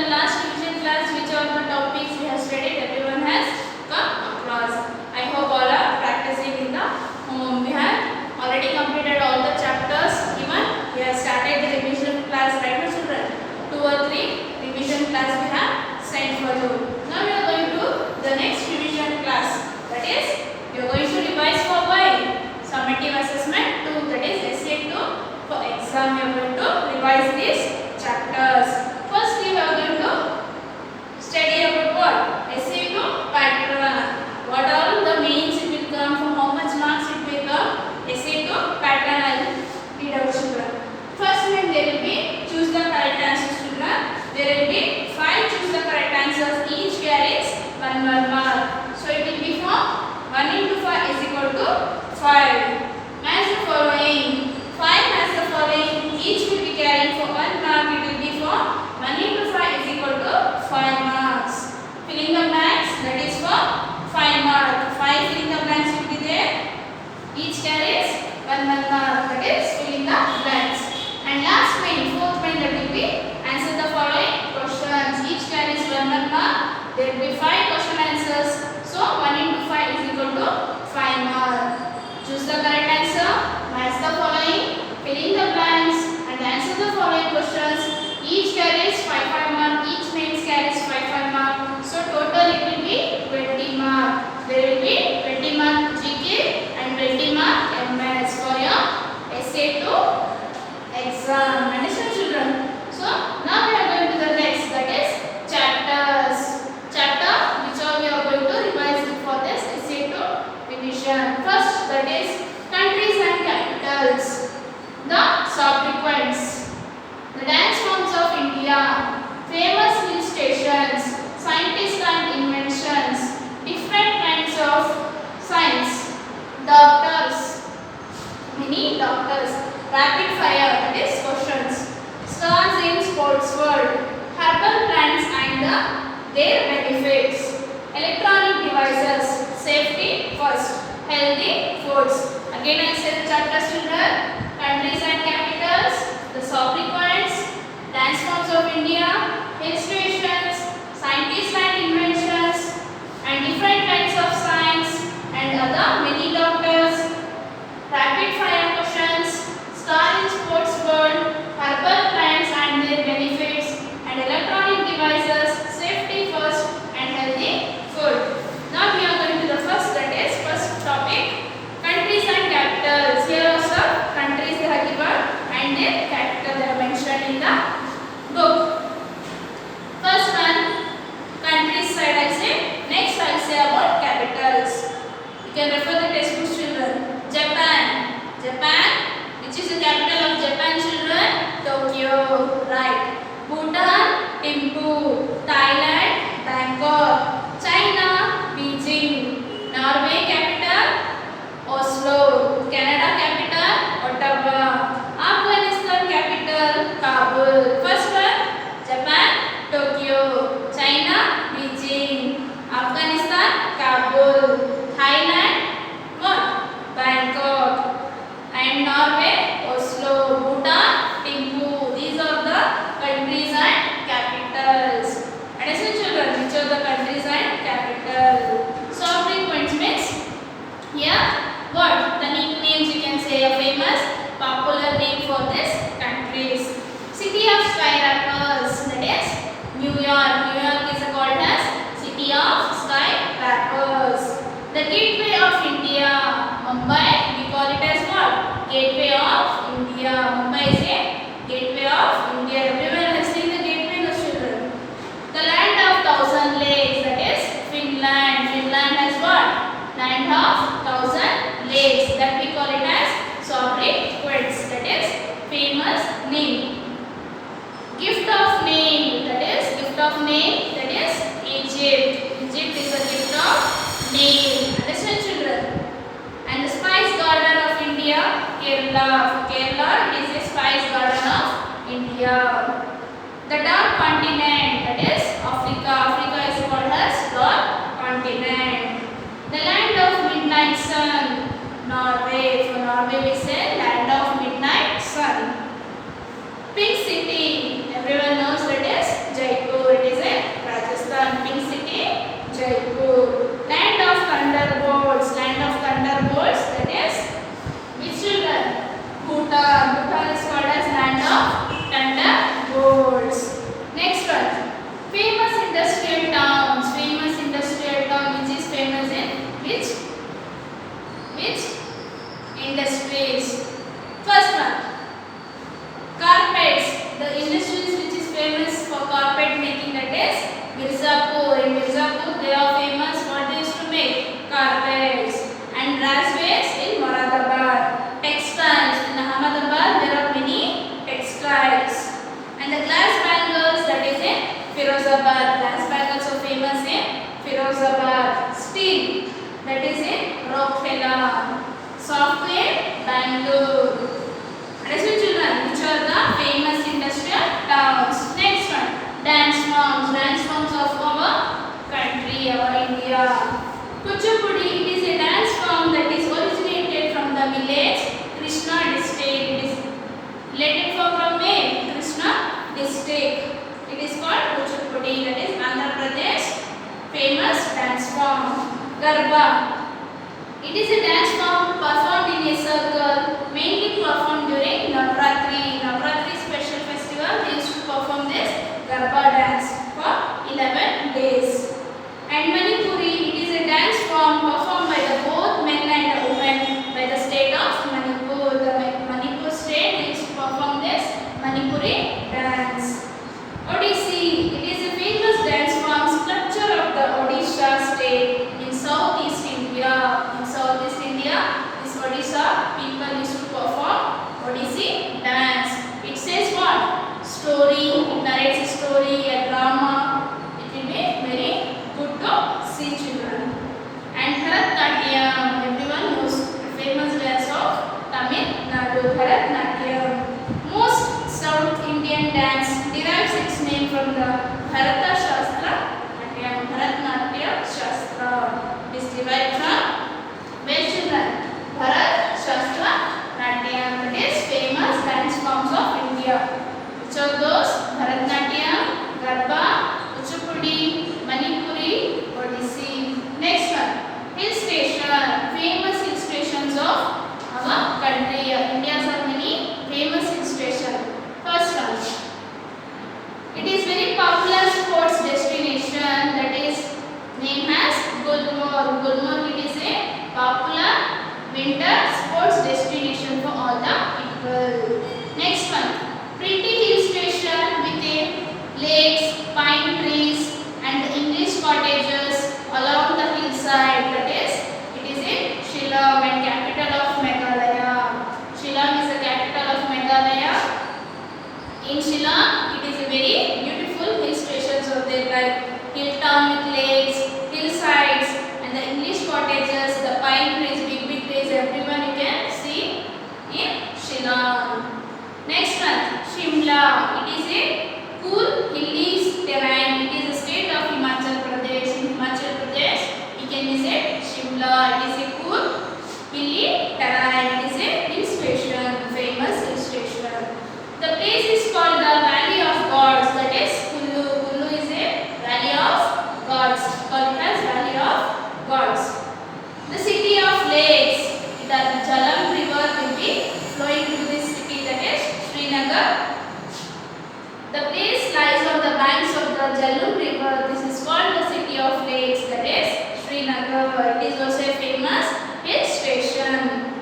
the last revision class, which are the topics we have studied, everyone has come across. I hope all are practicing in the home. We have already completed all the chapters. Even we have started the revision class, right, children? 2 or 3 revision class we have sent for you. Now we are going to the next revision class. That is, we are going to revise for Y. Summative assessment 2. That is essay 2. For exam, we are going to revise these chapters. Firstly, we are going to study about what? Essay to pattern. What all the means it will come, for how much marks it will come. Essay to pattern, I will read out, children. First one, there will be choose the correct answers, children. There will be 5 choose the correct answers. Each carries 1 mark. So it will be from 1 into 5 is equal to 5. Match the following. 5 has the following. Each will be carrying for 1 mark. It will be for 1 into 5 is equal to 5 marks. Filling the blanks, that is for 5 mark. 5 filling the blanks will be there. Each carries 1 mark. That is filling the blanks. And last main, fourth main, that will be answer the following questions. Each carries 1 mark. There will be 5 question answers. So 1 into 5 is equal to 5 mark. Choose the correct answer. Match the following. Filling the blanks and answer the following questions. Each carries 5 mark. Each mains carries 5 mark. So total it will be 20 mark. There will be 20 mark GK and 20 mark MS for your essay to exam. Understand, children? So now we are going to the next, that is chapters. Chapter which are we are going to revise for this essay to revision. First, that is countries and capitals. The subsequents. The dance forms of India, famous hill stations, scientists and inventions, different kinds of science, doctors, many doctors, rapid fire, that is questions, stars in sports world, herbal plants and their benefits, electronic devices, safety first, healthy foods. Again I say the chapters, children. Countries and capitals, the subsequents, dance forms of India, hill stations, scientists and inventions, and different kinds of science, and other many doctors, rapid fire questions, star in sports world, herbal plants and their benefits, and electronic devices, safety first, and healthy food. Now we are going to the first, that is first topic, countries and capitals. Here also countries they are given and their capital they are mentioned in the book. First one, countries side I say. Next I will say about capitals. You can refer the textbooks, children. Japan. Japan. Which is the capital of Japan, children? Tokyo. Right. Bhutan. Thimphu. Thailand. Bangkok. China. Beijing. Norway capital. Oslo. Canada capital. Ottawa. Afghanistan capital. Kabul. First one, Japan, Tokyo. China, Beijing. Afghanistan, Kabul. Thailand, what? Bangkok. And Norway, Oslo. Bhutan, Thimphu. These are the countries and capitals. Understand, children? Which are the countries and capital? Sovereign points means here what? The nicknames you can say are famous, popular name for this countries. City of Skyrappers, that is New York. New York is called as City of Skyrappers. The Gateway of India, Mumbai, we call it as what? Gateway of India. Mumbai is a gateway of India. Everyone has seen the gateway, no, children. The land of thousand lakes, that is Finland. Finland has what? Land of thousand lakes, that we call it as sobriquets, that is famous name. Gift of name, that is gift of name, that is Egypt. Egypt is a gift of name. Understand, children? And the spice garden of India, Kerala. For Kerala, it is a spice garden of India. The dark continent, that is Africa. Africa is called as dark continent. The land of midnight sun, Norway. For Norway we say land of midnight sun. Pink city, everyone knows that is Jaipur. mistake. It is called Kuchipudi. That is Andhra Pradesh famous dance form. Garba. It is a dance form performed in a circle, mainly performed during Navratri. Navratri special festival. They used to perform this Garba dance for 11 days. And Manipuri. It is a dance form performed by the both men and women by the state of Manipur. The Manipur state used to perform this Manipuri dance. Odissi. It is a famous dance form sculpture of the Odisha state in southeast India. In southeast India, this Odisha people used to perform Odissi dance. It says what? Story. It narrates a story, a drama. It will be very good to see children. And Bharatnatyam. Everyone knows the famous dance of Tamil Nadu. Bharatnatyam. Most South Indian dance derives its name from the Bharata Shastra. Bharatnatyam Shastra is derived from where children? Bharat Shastra Natyam. That is famous dance forms of India. Which of those? Bharatnatyam, Garba, Kuchipudi, Manipuri, Odissi. Next one, hill station. Famous hill stations of our country. India has many famous hill stations. First one. It is very popular sports destination, that is named as Gulmarg. Gulmarg, it is a popular winter sports destination for all the people. Next one, pretty hill station with a lakes, pine trees and English cottages along the hillside. That is, it is in Shillong and capital of Meghalaya. Shillong is the capital of Meghalaya. In Shillong, it is a very beautiful hill stations over there, like hill town with lakes, hillsides, and the English cottages, the pine trees, big trees, everyone you can see in Shillong. Next one, Shimla. It is a cool hilly terrain. It is a state of Himachal Pradesh. In Himachal Pradesh, you can visit Shimla. It is a cool hilly terrain. It is a hill station, famous hill station. The place is called the Valley of Gods. That is Kullu. Kullu is a Valley of Gods. Called as Valley of Gods. The city of lakes. The Jhelum river will be flowing through this city. That is Srinagar. The place lies on the banks of the Jhelum river. This is called the city of lakes. That is Srinagar. It is also a famous hill station.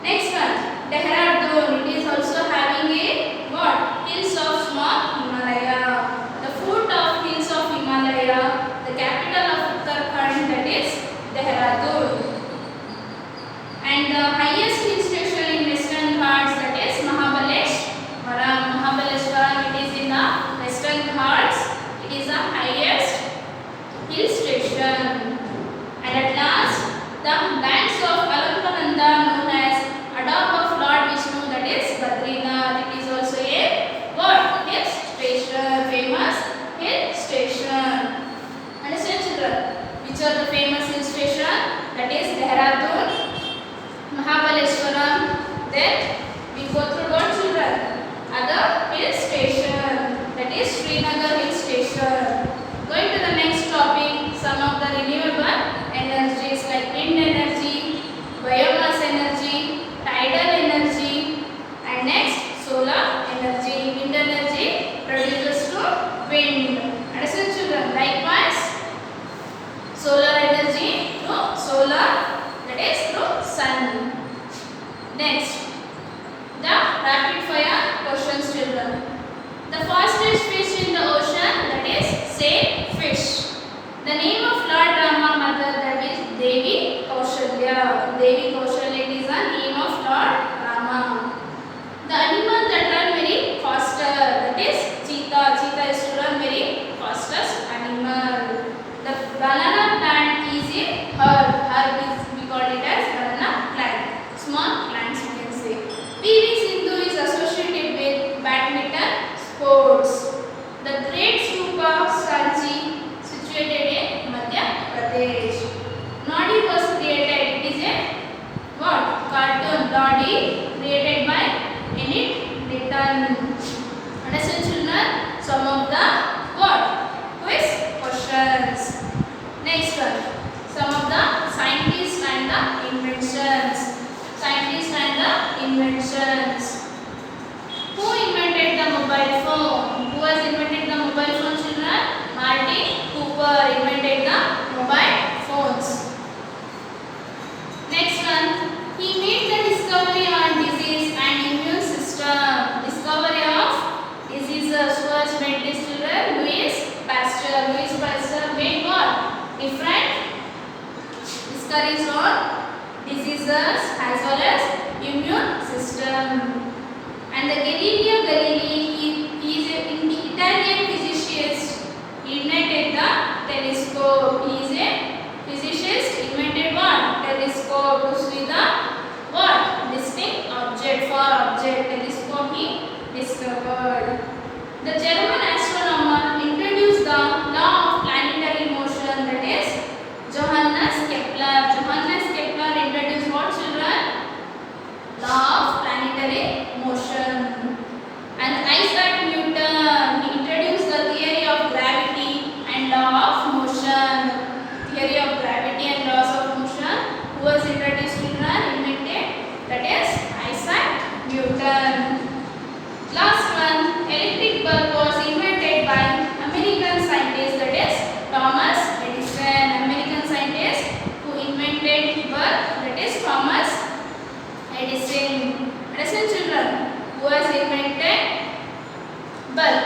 Next one, Dehradun. It is also having a what? Hills of small Himalaya. The foot of hills of Himalaya. The capital of Uttarakhand, that is Dehradun. And the highest hill station in Western Ghats, that is Mahabaleshwaram. Mahabaleshwaram, it is in the Western Ghats. It is the highest hill station. And at last, the banks of Alaknanda, known as Adobe of Lord Vishnu, that is Badrinath. It is also a what? Hill station, famous hill station. Understand children? Which are the famous hill station? That is Dehradun, Mahabaleshwaram. Then we go through what children? Other hill station. That is Srinagar hill station. Going to the next topic, some of the renewable energies like wind energy, biomass energy, tidal energy, and next solar energy. Wind energy produces to wind. Understand children? Likewise, solar energy through solar, that is through sun. Next, the rapid fire questions children. The fastest fish in the ocean, that is sailfish. The name of Lord Rama mother, that is Devi Kaushalya. Devi Kaushalya is the name of Lord Rama. The animal that run very faster, that is cheetah. Cheetah is to run very fastest animal. The banana plant is a herb. Herb is, we call it as banana plant. Small plants you can say. PV Sindhu is associated with badminton sports. The Great Stupa Sanchi situated in Madhya inventions. Who invented the mobile phone? Who has invented the mobile phone, children? Martin Cooper invented the mobile phones. Next one, he made the discovery on disease and immune system. Discovery of diseases. Who has made this, children? Louis Pasteur. Louis Pasteur made what? Different discoveries on diseases as well as immune system. And the Galileo Galilei, he is an Italian physicist. He invented the telescope. He is a physicist. Invented what? Telescope to see the what? Distinct object, far object. Telescope he discovered. The German astronomer introduced the law of planetary motion, that is Johannes Kepler. Johannes Kepler introduced what, children? Law of planetary motion. And Isaac Newton, he introduced the theory of gravity and law of motion. Theory of gravity and laws of motion. Who was introduced, children? Invented, that is Isaac Newton. Last one, electric bulb was invented by American scientist, that is Thomas Edison. American scientist who invented bulb, that is Thomas Edison. Edison, children, who has invented bulb.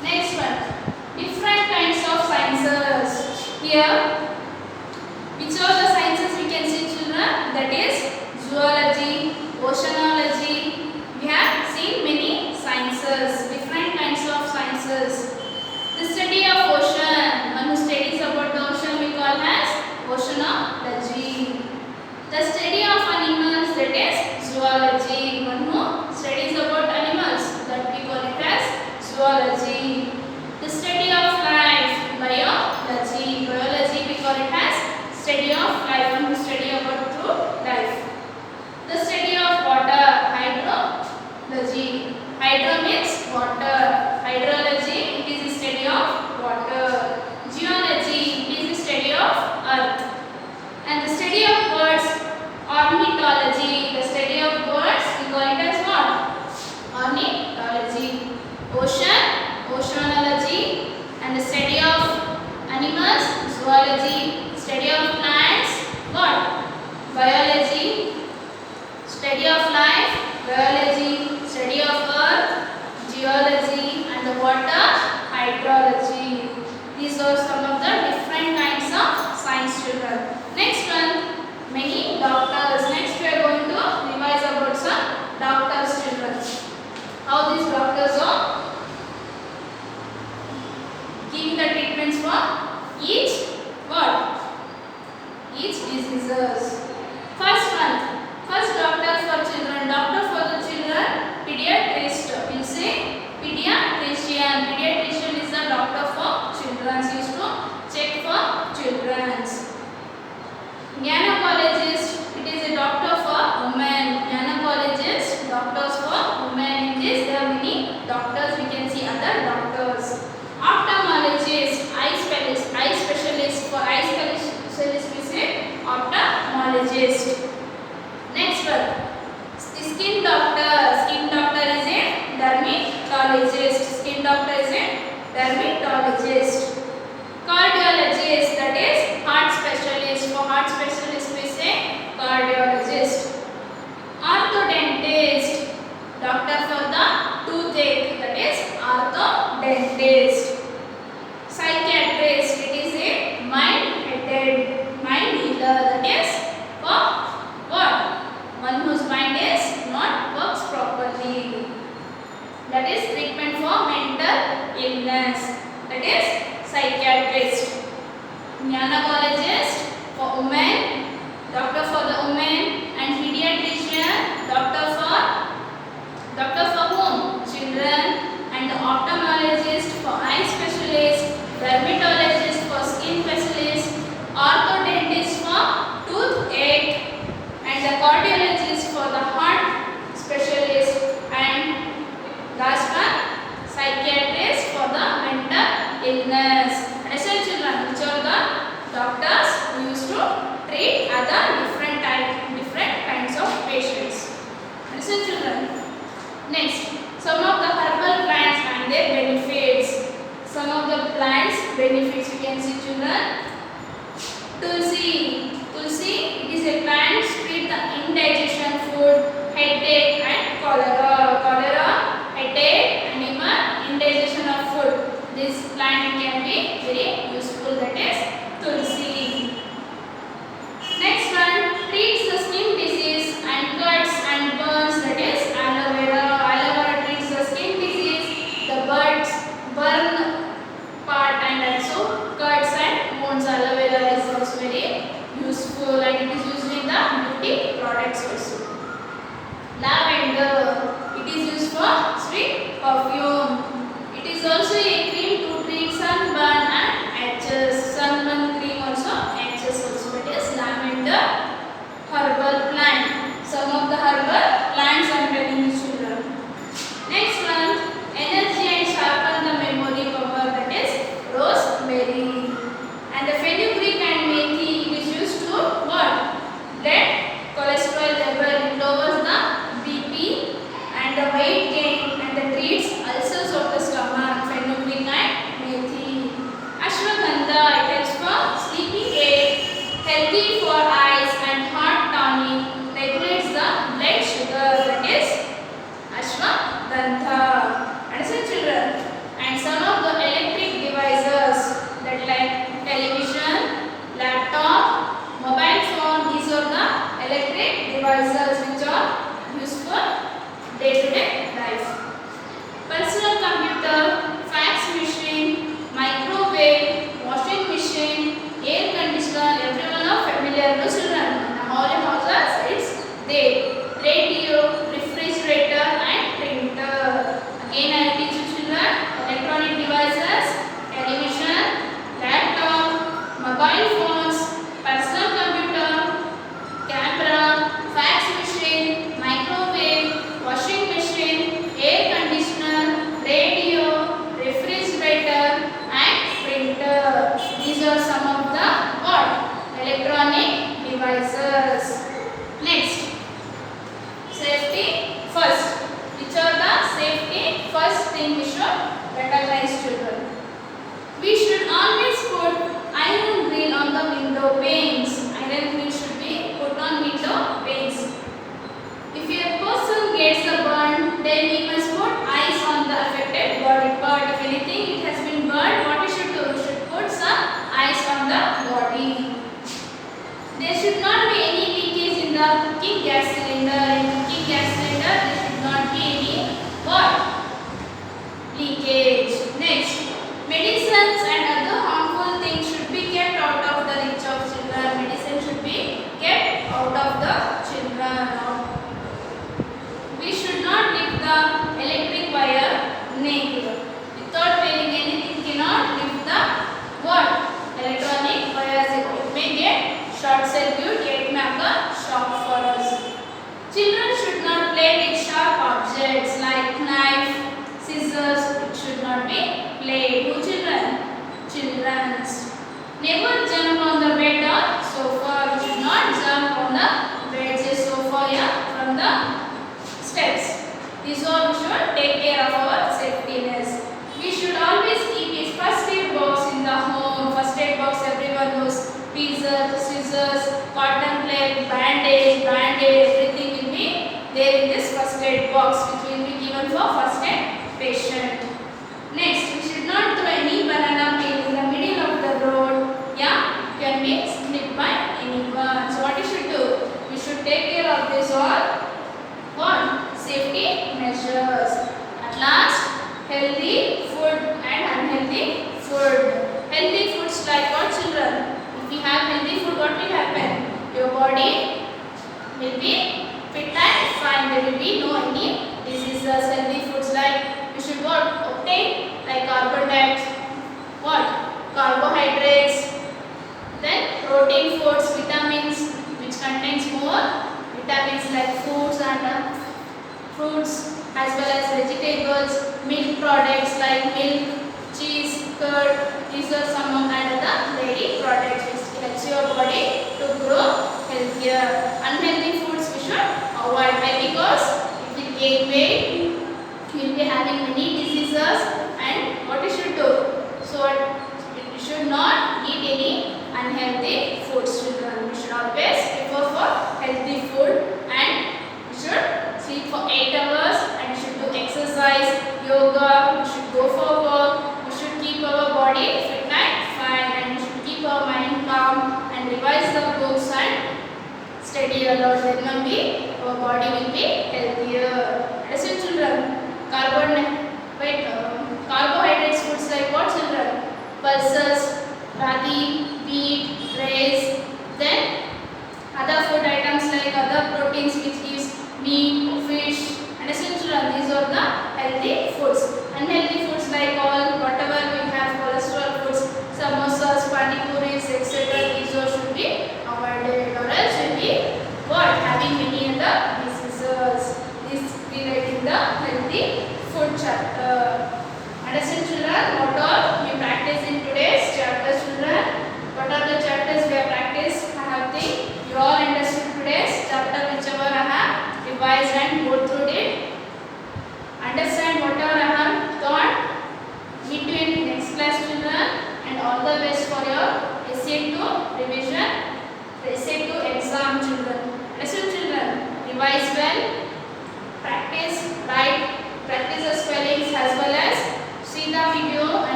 Next one, different kinds of sciences. Here, which are the sciences we can see, children? That is zoology, oceanology. We have seen many sciences, different kinds of sciences. The study of ocean, one who studies about the ocean we call as oceanology. The study of animals, that is zoology. One who studies about animals, that we call it as zoology. The study of life, biology. Biology we call it as study of life. One who study about through life. The study of water, hydrology. Hydro means water. Hydrology, it is a study of water. Geology, it is a study of earth. And the study of birds, ornithology. The study of birds, we call it as what? Ornithology. Ocean, oceanology. And the study of animals, zoology. Study of plants, what? Biology. Study of life, biology. Study of earth, geology. And the water, hydrology. These are some of the different kinds of science, children. Next one, many doctors. Next we are going to revise about some doctors, children. How these doctors are giving the treatments for each what? Each diseases. First one, first doctor for children. Doctor for the children, pediatrist. We'll say pediatrician. Pediatrician is the doctor for children. Used to check for children's. Gynecologist, it is a doctor for women. Gynecologist, doctors for women. In this there are many doctors. We can see other doctors. Ophthalmologist, eye specialist. For eye specialist we say ophthalmologist. Next one, skin doctor. Skin doctor is a dermatologist. Skin doctor is a dermatologist. Cardiologist, that is heart specialist. For heart specialist we say cardiologist. Orthodontist, doctor for the toothache, that is orthodontist. Psychiatrist, it is a mind healer, that is for what? One whose mind is not works properly. That is treatment for mental illness, that is psychiatrist. Gynecologist for women, doctor for the women. And pediatrician, doctor for whom? Children. And the ophthalmologist for eye specialist, dermatologist for skin specialist, orthodontist for toothache, and the cardiologist for the heart specialist, and last one, psychiatrist for the mental illness. Understand, children? Which are the doctors who used to treat other different kinds of patients. Understand, weight gain and that treats ulcers of the stomach. Fenugreek and methi. Ashwagandha, it helps for sleeping aid, healthy for eyes and heart tonic, regulates the blood sugar, that is Ashwagandha. Understand children? And some of the electric devices that like television, laptop, mobile phone, these are the electric devices which are useful day-to-day life. Personal computer, fax machine, microwave, washing machine, air conditioner, everyone are familiar to children. In all your houses, it's there. Radio, refrigerator and printer. Again I will teach you children electronic devices, television, laptop, mobile phones, personal computer, camera, fax machine, microwave, washing machine, air conditioner, radio, refrigerator and printer. These are some of the what? Electronic devices. Next, safety first. Which are the safety first thing we should recognize children? We should always put iron grill on the window panes. Iron grill should be put on window panes. If a person gets a burn, then we must put ice on the affected body part. If anything it has been burned, what we should do? We should put some ice on the body. There should not be any leakage in the cooking gas cylinder. In cooking gas cylinder, there should not be any what? Leakage. Next, medicines and other harmful things should be kept out of the reach of children. Medicine should be kept out of the children. We should not lift the electric wire naked. Without wearing anything, cannot lift the what? Electronic wires. It may get short circuit, it may have a shock for us. Children should not play with sharp objects like knife, scissors. It should not be played. Who children? Children's. Never jump on the bed or sofa. We should not jump on the bed, say sofa, yeah, from the steps. These all we should take care of our safetyness. We should always keep a first aid box in the home. First aid box everyone knows. Tweezers, scissors, cotton plate, bandage, everything will be there in this first aid box which will be given for first aid patient. Next, we should not throw any banana peel in the middle of the road. Yeah, can be slipped by anyone. So what you should do? We should take care of this all. What? Safety measures. At last, healthy food and unhealthy food. Healthy foods like what children? If you have healthy food, what will happen? Your body will be fit and fine. There will be no any diseases. Healthy foods like you should what? Obtain like carbohydrates, what? Carbohydrates. Then protein foods, vitamins which contains more vitamins like fruits and fruits as well as vegetables, milk products like milk, cheese, curd. These are some of the dairy products which helps your body to grow healthier. Unhealthy foods we should avoid. Why? Because if you gain weight, you will be having many diseases. And what you should do? So you should not eat any unhealthy foods, children. We should always prefer for healthy food and we should sleep for 8 hours and we should do exercise, yoga, we should go for work, we should keep our body fit and fine and we should keep our mind calm and revise the books and study a lot. Then only our body will be healthier. Listen children, carbohydrates foods like what children? Pulses, ragi, wheat, rice, then other food items like other proteins which gives meat, fish. Understand children, these are the healthy foods. Unhealthy foods like all whatever we have cholesterol foods, samosas, pani puris, etc. These all should be avoided or else will be what? Having many other diseases. This we read in the healthy food chapter. Understand children, what all we practice in today's chapter children? What are the chapters we have practiced? I have think you all understood today's chapter whichever I have revised and go through it.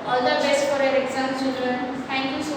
All the best for your exams, children. Thank you so